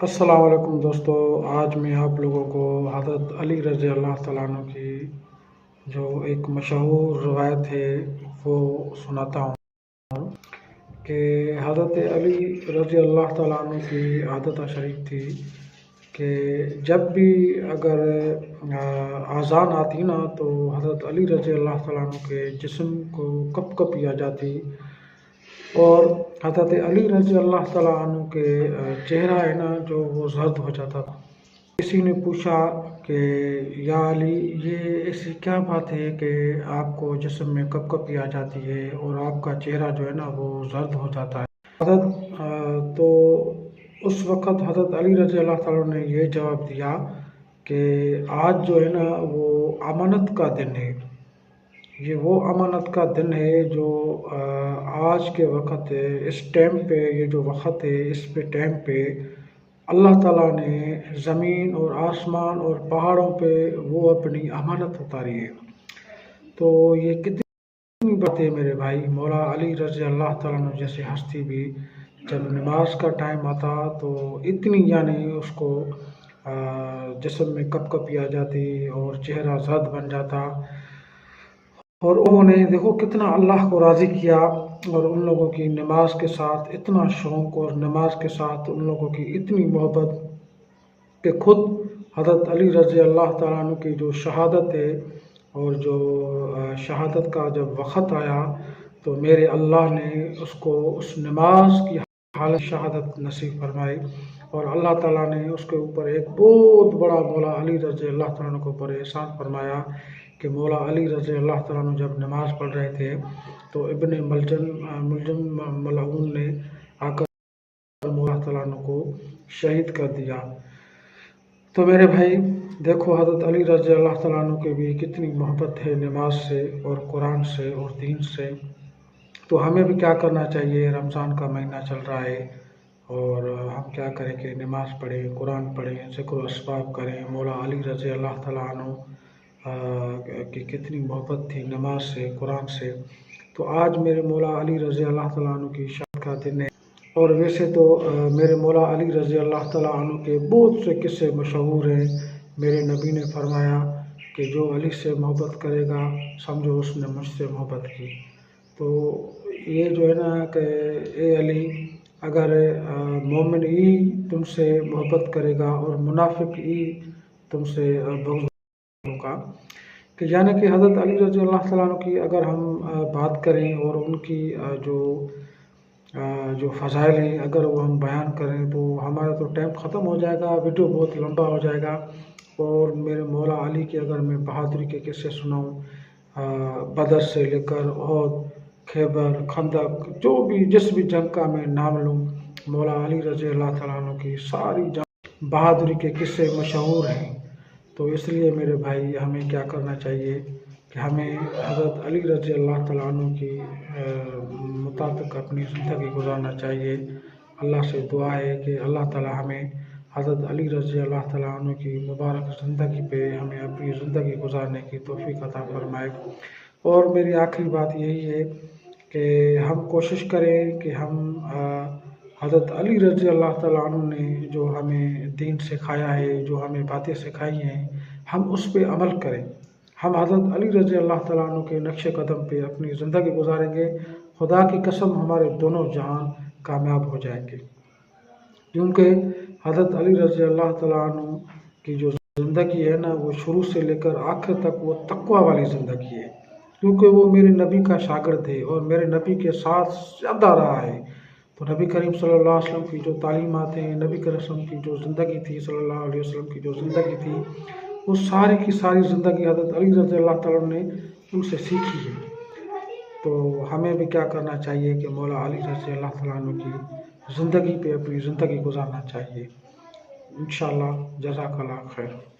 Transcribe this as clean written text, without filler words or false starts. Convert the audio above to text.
السلام علیکم دوستو، آج میں آپ لوگوں کو حضرت علی رضی اللہ تعالیٰ عنہ کی جو ایک مشہور روایت ہے وہ سناتا ہوں کہ حضرت علی رضی اللہ تعالیٰ عنہ کی عادت شریف تھی کہ جب بھی اگر اذان آتی نا تو حضرت علی رضی اللہ تعالیٰ عنہ کے جسم کو کپ کپی آ جاتی، اور حضرت علی رضی اللہ تعالیٰ عنہ کے چہرہ ہے نا جو وہ زرد ہو جاتا تھا۔ کسی نے پوچھا کہ یا علی، یہ ایسی کیا بات ہے کہ آپ کو جسم میں کپ کپی آ جاتی ہے اور آپ کا چہرہ جو ہے نا وہ زرد ہو جاتا ہے؟ تو اس وقت حضرت علی رضی اللہ تعالیٰ نے یہ جواب دیا کہ آج جو ہے نا وہ امانت کا دن ہے، یہ وہ امانت کا دن ہے جو آج کے وقت ہے، اس ٹائم پہ، یہ جو وقت ہے اس پہ ٹائم پہ اللہ تعالیٰ نے زمین اور آسمان اور پہاڑوں پہ وہ اپنی امانت اتاری ہے۔ تو یہ کتنی بات ہے میرے بھائی، مولا علی رضی اللہ تعالیٰ عنہ جیسے ہستی بھی جب نماز کا ٹائم آتا تو اتنی یعنی اس کو جسم میں کپ کپی آ جاتی اور چہرہ زرد بن جاتا، اور انہوں نے دیکھو کتنا اللہ کو راضی کیا، اور ان لوگوں کی نماز کے ساتھ اتنا شوق اور نماز کے ساتھ ان لوگوں کی اتنی محبت کہ خود حضرت علی رضی اللہ تعالیٰ عنہ کی جو شہادت ہے، اور جو شہادت کا جب وقت آیا تو میرے اللہ نے اس کو اس نماز کی حالت شہادت نصیب فرمائی، اور اللہ تعالیٰ نے اس کے اوپر ایک بہت بڑا مولا علی رضی اللہ تعالیٰ عنہ کے اوپر احسان فرمایا کہ مولا علی رضی اللہ تعالیٰ عنہ جب نماز پڑھ رہے تھے تو ابن ملجم ملعون نے آ کر مولا تعالیٰ عنہ کو شہید کر دیا۔ تو میرے بھائی دیکھو حضرت علی رضی اللہ تعالیٰ عنہ کے بھی کتنی محبت ہے نماز سے اور قرآن سے اور دین سے۔ تو ہمیں بھی کیا کرنا چاہیے، رمضان کا مہینہ چل رہا ہے اور ہم کیا کریں کہ نماز پڑھیں، قرآن پڑھیں، ذکر و اسباب کریں۔ مولا علی رضی اللہ تعالیٰ عنہ کی کتنی محبت تھی نماز سے، قرآن سے۔ تو آج میرے مولا علی رضی اللہ تعالیٰ عنہ کی شہادت کا دن ہے، اور ویسے تو میرے مولا علی رضی اللہ تعالیٰ عنہ کے بہت سے قصے مشہور ہیں۔ میرے نبی نے فرمایا کہ جو علی سے محبت کرے گا سمجھو اس نے مجھ سے محبت کی۔ تو یہ جو ہے نا کہ اے علی، اگر مومن ہی تم سے محبت کرے گا اور منافق ہی تم سے بغض ہوگا، کہ یعنی کہ حضرت علی رضی اللہ تعالیٰ عنہ کی اگر ہم بات کریں اور ان کی جو فضائل ہیں اگر وہ ہم بیان کریں تو ہمارا تو ٹائم ختم ہو جائے گا، ویڈیو بہت لمبا ہو جائے گا۔ اور میرے مولا علی کے اگر میں بہادری کے قصے سناؤں، بدر سے لے کر احد، خیبر، خندق، جو بھی جس بھی جنگ کا میں نام لوں، مولا علی رضی اللہ تعالیٰ عنہ کی ساری جنگ بہادری کے قصے مشہور ہیں۔ تو اس لیے میرے بھائی ہمیں کیا کرنا چاہیے کہ ہمیں حضرت علی رضی اللہ تعالیٰ عنہ کی مطابق اپنی زندگی گزارنا چاہیے۔ اللہ سے دعا ہے کہ اللہ تعالیٰ ہمیں حضرت علی رضی اللہ تعالیٰ عنہ کی مبارک زندگی پہ ہمیں اپنی زندگی گزارنے کی توفیق عطا فرمائے۔ اور میری آخری بات یہی ہے کہ ہم کوشش کریں کہ ہم حضرت علی رضی اللہ تعالیٰ عنہ نے جو ہمیں دین سکھایا ہے، جو ہمیں باتیں سکھائی ہیں، ہم اس پہ عمل کریں۔ ہم حضرت علی رضی اللہ تعالیٰ عنہ کے نقش قدم پہ اپنی زندگی گزاریں گے، خدا کی قسم ہمارے دونوں جہان کامیاب ہو جائیں گے، کیونکہ حضرت علی رضی اللہ تعالیٰ عنہ کی جو زندگی ہے نا وہ شروع سے لے کر آخر تک وہ تقویٰ والی زندگی ہے، کیونکہ وہ میرے نبی کا شاگرد ہے اور میرے نبی کے ساتھ زیادہ رہا ہے۔ تو نبی کریم صلی اللہ علیہ وسلم کی جو تعلیمات ہیں، نبی کریم کی جو زندگی تھی، صلی اللہ علیہ وسلم کی جو زندگی تھی، وہ ساری کی ساری زندگی حضرت علی رضی اللہ تعالیٰ نے ان سے سیکھی ہے۔ تو ہمیں بھی کیا کرنا چاہیے کہ مولا علی رضی اللہ تعالیٰ عنہ کی زندگی پہ اپنی زندگی گزارنا چاہیے۔ انشاءاللہ، جزاک اللہ خیر۔